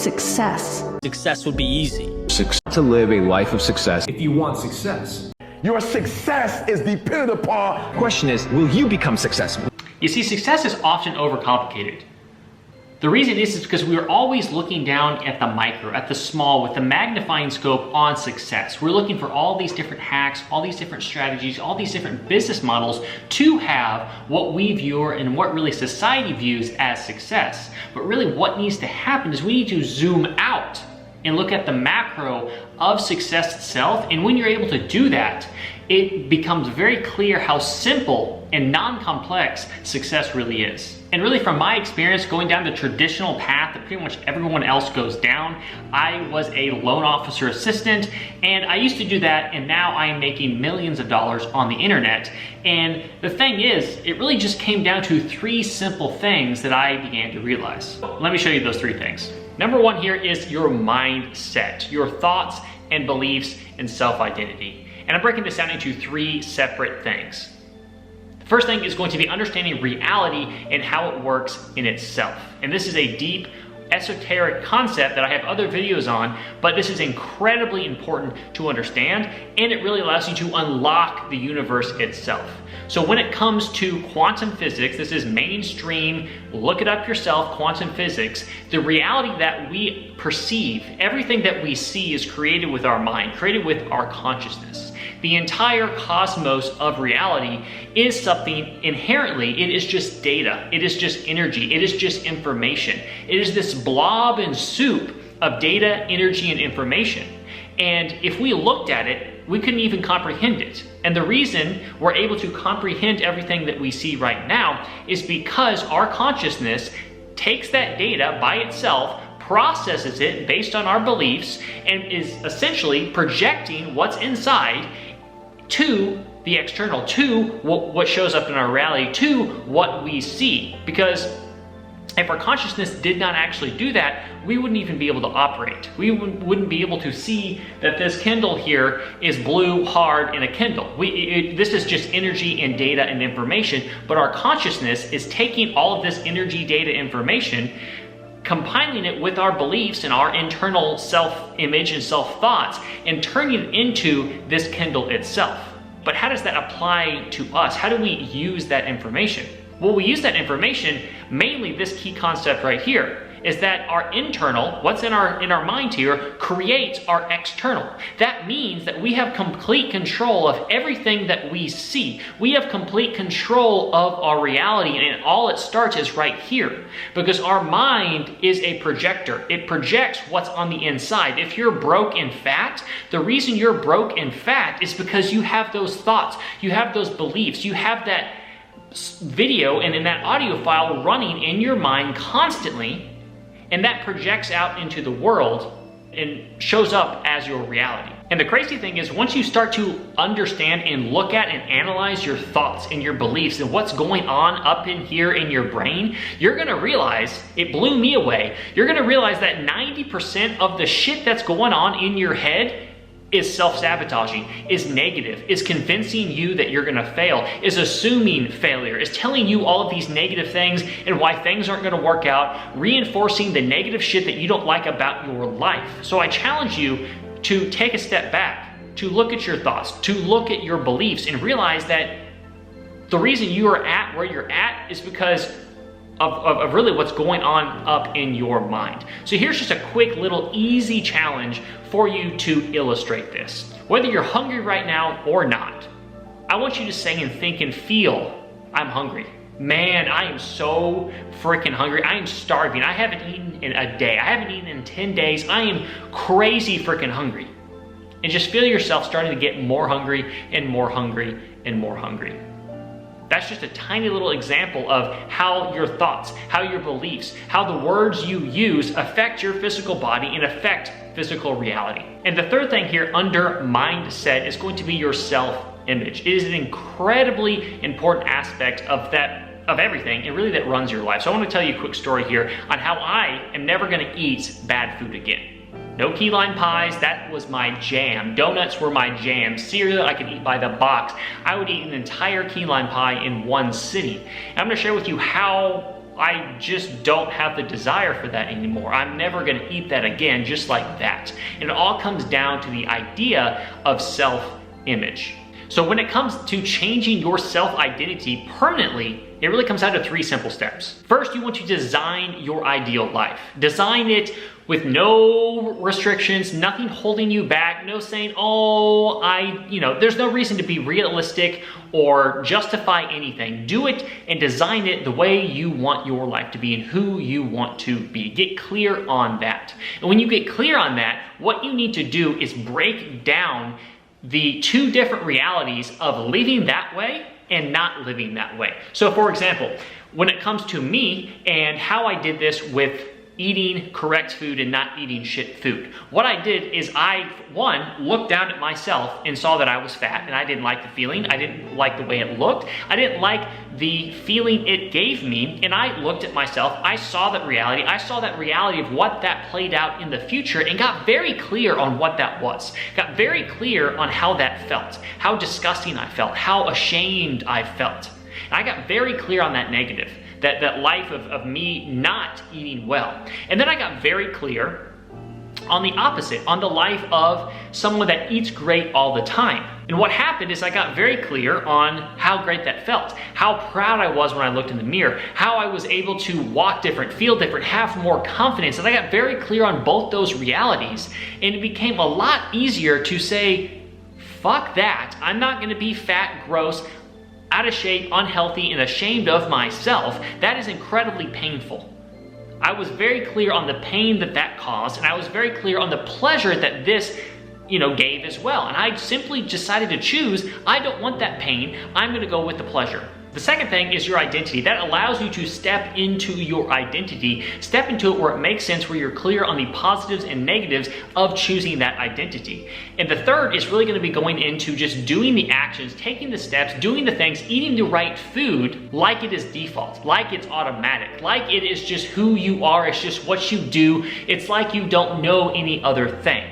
Success. Success would be easy. To live a life of success. If you want success. Your success is dependent upon. Question is, will you become successful? You see, success is often overcomplicated. The reason is because we are always looking down at the micro, at the small, with the magnifying scope on success. We're looking for all these different hacks, all these different strategies, all these different business models to have what we view and what really society views as success. But really what needs to happen is we need to zoom out and look at the macro of success itself. And when you're able to do that, it becomes very clear how simple and non-complex success really is. And really from my experience going down the traditional path that pretty much everyone else goes down, I was a loan officer assistant and I used to do that, and now I am making millions of dollars on the internet. And the thing is, it really just came down to three simple things that I began to realize. Let me show you those three things. Number one here is your mindset, your thoughts and beliefs and self-identity. And I'm breaking this down into three separate things. The first thing is going to be understanding reality and how it works in itself. And this is a deep, esoteric concept that I have other videos on, but this is incredibly important to understand, and it really allows you to unlock the universe itself. So when it comes to quantum physics, this is mainstream, look it up yourself, quantum physics, the reality that we perceive, everything that we see is created with our mind, created with our consciousness. The entire cosmos of reality is something inherently, it is just data, it is just energy, it is just information. It is this blob and soup of data, energy, and information. And if we looked at it, we couldn't even comprehend it. And the reason we're able to comprehend everything that we see right now is because our consciousness takes that data by itself, processes it based on our beliefs, and is essentially projecting what's inside to the external, to what shows up in our reality, to what we see. Because if our consciousness did not actually do that, we wouldn't even be able to operate. We wouldn't be able to see that this Kindle here is blue, hard, in a Kindle. This is just energy and data and information, but our consciousness is taking all of this energy, data, information, compiling it with our beliefs and our internal self-image and self-thoughts, and turning it into this Kindle itself. But how does that apply to us? How do we use that information? Well, we use that information, mainly this key concept right here, is that our internal, what's in our mind here, creates our external. That means that we have complete control of everything that we see. We have complete control of our reality, and all it starts is right here. Because our mind is a projector. It projects what's on the inside. If you're broke and fat, the reason you're broke and fat is because you have those thoughts, you have those beliefs, you have that video and in that audio file running in your mind constantly, and that projects out into the world and shows up as your reality. And the crazy thing is, once you start to understand and look at and analyze your thoughts and your beliefs and what's going on up in here in your brain, you're gonna realize, it blew me away, you're gonna realize that 90% of the shit that's going on in your head is self-sabotaging, is negative, is convincing you that you're gonna fail, is assuming failure, is telling you all of these negative things and why things aren't gonna work out, reinforcing the negative shit that you don't like about your life. So I challenge you to take a step back, to look at your thoughts, to look at your beliefs, and realize that the reason you are at where you're at is because of really what's going on up in your mind. So here's just a quick little easy challenge for you to illustrate this. Whether you're hungry right now or not, I want you to say and think and feel, I'm hungry. Man, I am so freaking hungry. I am starving. I haven't eaten in a day. I haven't eaten in 10 days. I am crazy freaking hungry. And just feel yourself starting to get more hungry and more hungry and more hungry. That's just a tiny little example of how your thoughts, how your beliefs, how the words you use affect your physical body and affect physical reality. And the third thing here under mindset is going to be your self-image. It is an incredibly important aspect of everything, and really that runs your life. So I want to tell you a quick story here on how I am never going to eat bad food again. No key lime pies, that was my jam. Donuts were my jam. Cereal I could eat by the box. I would eat an entire key lime pie in one sitting. And I'm gonna share with you how I just don't have the desire for that anymore. I'm never gonna eat that again, just like that. And it all comes down to the idea of self-image. So when it comes to changing your self-identity permanently, it really comes down to 3 simple steps. First, you want to design your ideal life. Design it with no restrictions, nothing holding you back, no saying, oh, there's no reason to be realistic or justify anything. Do it and design it the way you want your life to be and who you want to be. Get clear on that. And when you get clear on that, what you need to do is break down the 2 different realities of living that way and not living that way. So for example, when it comes to me and how I did this with eating correct food and not eating shit food, what I did is I, one, looked down at myself and saw that I was fat and I didn't like the feeling. I didn't like the way it looked. I didn't like the feeling it gave me, and I looked at myself. I saw that reality. I saw that reality of what that played out in the future and got very clear on what that was. Got very clear on how that felt, how disgusting I felt, how ashamed I felt. And I got very clear on that negative. That life of me not eating well. And then I got very clear on the opposite, on the life of someone that eats great all the time. And what happened is I got very clear on how great that felt, how proud I was when I looked in the mirror, how I was able to walk different, feel different, have more confidence. And I got very clear on both those realities, and it became a lot easier to say, fuck that, I'm not gonna be fat, gross, out of shape, unhealthy, and ashamed of myself. That is incredibly painful. I was very clear on the pain that caused, and I was very clear on the pleasure that this, gave as well. And I simply decided to choose, I don't want that pain, I'm gonna go with the pleasure. The second thing is your identity. That allows you to step into your identity, step into it where it makes sense, where you're clear on the positives and negatives of choosing that identity. And the third is really gonna be going into just doing the actions, taking the steps, doing the things, eating the right food like it is default, like it's automatic, like it is just who you are, it's just what you do. It's like you don't know any other thing.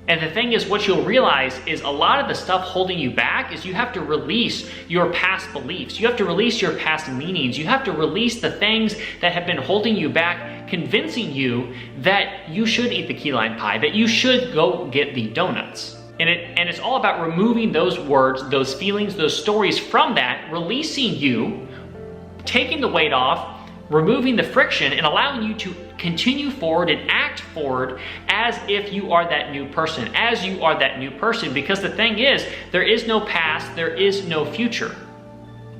And the thing is, what you'll realize is a lot of the stuff holding you back is you have to release your past beliefs. You have to release your past meanings. You have to release the things that have been holding you back, convincing you that you should eat the key lime pie, that you should go get the donuts. And it's all about removing those words, those feelings, those stories from that, releasing you, taking the weight off, removing the friction, and allowing you to continue forward and act forward as if you are that new person, because the thing is, there is no past, there is no future.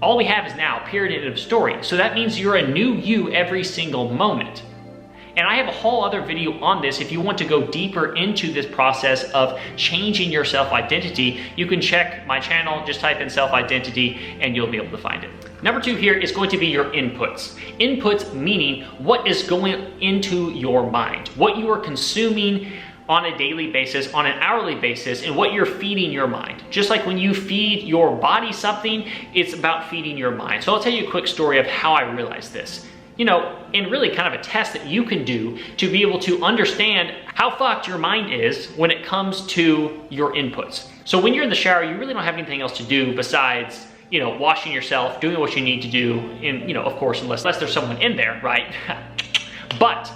All we have is now, period, end of story. So that means you're a new you every single moment. And I have a whole other video on this. If you want to go deeper into this process of changing your self-identity, you can check my channel, just type in self-identity and you'll be able to find it. Number 2 here is going to be your inputs. Inputs meaning what is going into your mind, what you are consuming on a daily basis, on an hourly basis, and what you're feeding your mind. Just like when you feed your body something, it's about feeding your mind. So I'll tell you a quick story of how I realized this. And really kind of a test that you can do to be able to understand how fucked your mind is when it comes to your inputs. So when you're in the shower, you really don't have anything else to do besides, washing yourself, doing what you need to do, and, of course, unless there's someone in there, right? But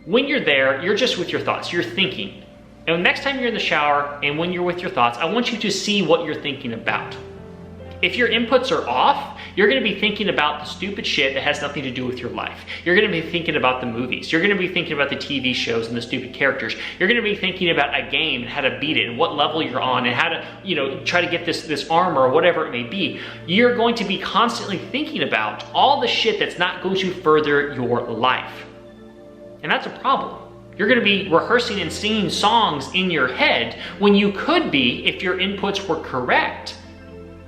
when you're there, you're just with your thoughts, you're thinking. And next time you're in the shower and when you're with your thoughts, I want you to see what you're thinking about. If your inputs are off, you're gonna be thinking about the stupid shit that has nothing to do with your life. You're gonna be thinking about the movies. You're gonna be thinking about the TV shows and the stupid characters. You're gonna be thinking about a game and how to beat it and what level you're on and how to, try to get this armor or whatever it may be. You're going to be constantly thinking about all the shit that's not going to further your life. And that's a problem. You're gonna be rehearsing and singing songs in your head when you could be, if your inputs were correct,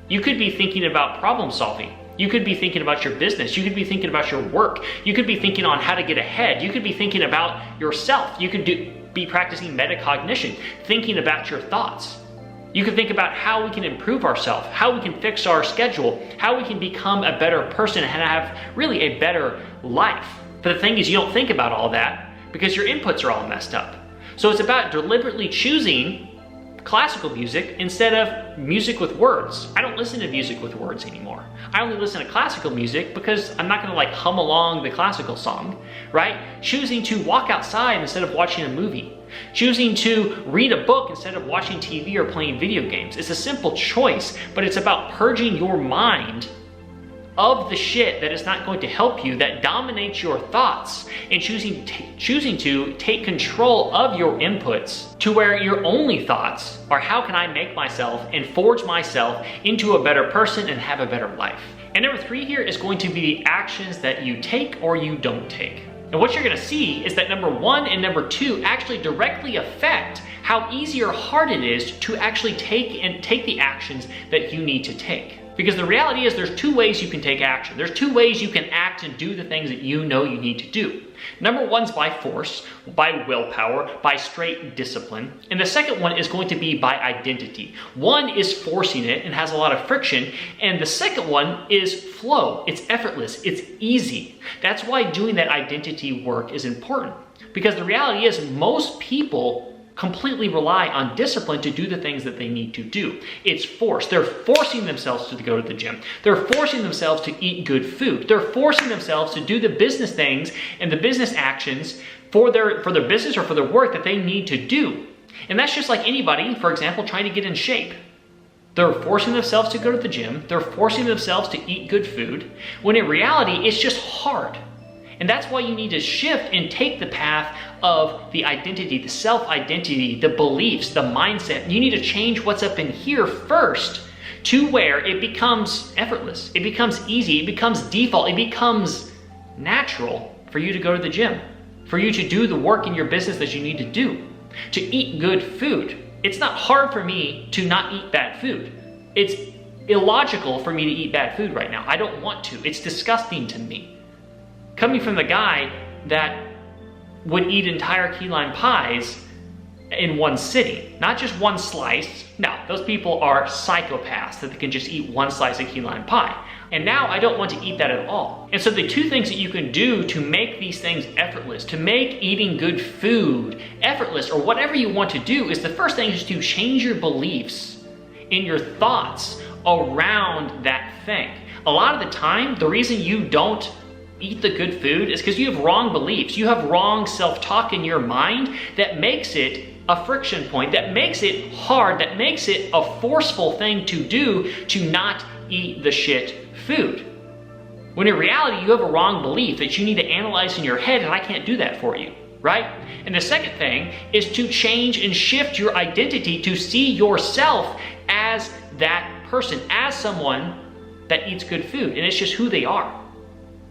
you could be thinking about problem solving. You could be thinking about your business. You could be thinking about your work. You could be thinking on how to get ahead. You could be thinking about yourself. You could be practicing metacognition, thinking about your thoughts. You could think about how we can improve ourselves, how we can fix our schedule, how we can become a better person and have really a better life. But the thing is, you don't think about all that because your inputs are all messed up. So it's about deliberately choosing classical music instead of music with words. I don't listen to music with words anymore. I only listen to classical music because I'm not gonna like hum along the classical song, right? Choosing to walk outside instead of watching a movie. Choosing to read a book instead of watching TV or playing video games. It's a simple choice, but it's about purging your mind of the shit that is not going to help you, that dominates your thoughts, and choosing to take control of your inputs to where your only thoughts are how can I make myself and forge myself into a better person and have a better life. And number 3 here is going to be the actions that you take or you don't take. And what you're gonna see is that number 1 and number 2 actually directly affect how easy or hard it is to actually take the actions that you need to take. Because the reality is there's 2 ways you can take action. There's 2 ways you can act and do the things that you know you need to do. Number 1's by force, by willpower, by straight discipline. And the second one is going to be by identity. One is forcing it and has a lot of friction. And the second one is flow. It's effortless. It's easy. That's why doing that identity work is important. Because the reality is most people completely rely on discipline to do the things that they need to do. It's force. They're forcing themselves to go to the gym. They're forcing themselves to eat good food. They're forcing themselves to do the business things and the business actions for their business or for their work that they need to do. And that's just like anybody, for example, trying to get in shape. They're forcing themselves to go to the gym. They're forcing themselves to eat good food, when in reality, it's just hard. And that's why you need to shift and take the path of the identity, the self-identity, the beliefs, the mindset. You need to change what's up in here first to where it becomes effortless. It becomes easy. It becomes default. It becomes natural for you to go to the gym, for you to do the work in your business that you need to do, to eat good food. It's not hard for me to not eat bad food. It's illogical for me to eat bad food right now. I don't want to. It's disgusting to me. Coming from the guy that would eat entire key lime pies in one sitting, not just one slice. No, those people are psychopaths that they can just eat one slice of key lime pie. And now I don't want to eat that at all. And so the 2 things that you can do to make these things effortless, to make eating good food effortless, or whatever you want to do, is the first thing is to change your beliefs in your thoughts around that thing. A lot of the time, the reason you don't eat the good food is because you have wrong beliefs. You have wrong self-talk in your mind that makes it a friction point, that makes it hard, that makes it a forceful thing to do to not eat the shit food. When in reality, you have a wrong belief that you need to analyze in your head, and I can't do that for you, right? And the second thing is to change and shift your identity to see yourself as that person, as someone that eats good food, and it's just who they are.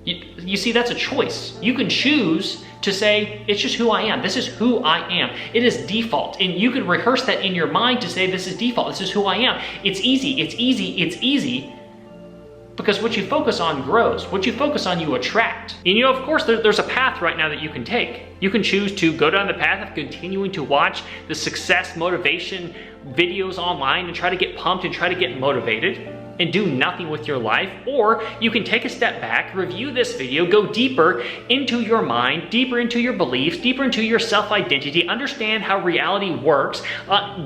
You see, that's a choice. You can choose to say, it's just who I am. This is who I am. It is default. And you can rehearse that in your mind to say, this is default. This is who I am. It's easy. It's easy. It's easy. Because what you focus on grows. What you focus on, you attract. And you know, of course, there's a path right now that you can take. You can choose to go down the path of continuing to watch the success motivation videos online and try to get pumped and try to get motivated and do nothing with your life. Or you can take a step back, review this video, go deeper into your mind, deeper into your beliefs, deeper into your self-identity, understand how reality works,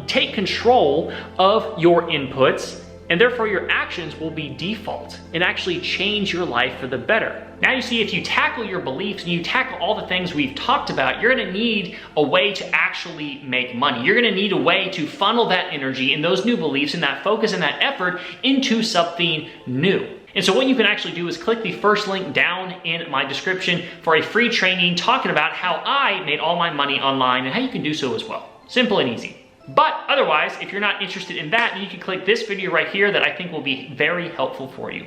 take control of your inputs, and therefore your actions will be default and actually change your life for the better. Now you see, if you tackle your beliefs and you tackle all the things we've talked about, you're gonna need a way to actually make money. You're gonna need a way to funnel that energy and those new beliefs and that focus and that effort into something new. And so what you can actually do is click the first link down in my description for a free training talking about how I made all my money online and how you can do so as well. Simple and easy. But otherwise, if you're not interested in that, you can click this video right here that I think will be very helpful for you.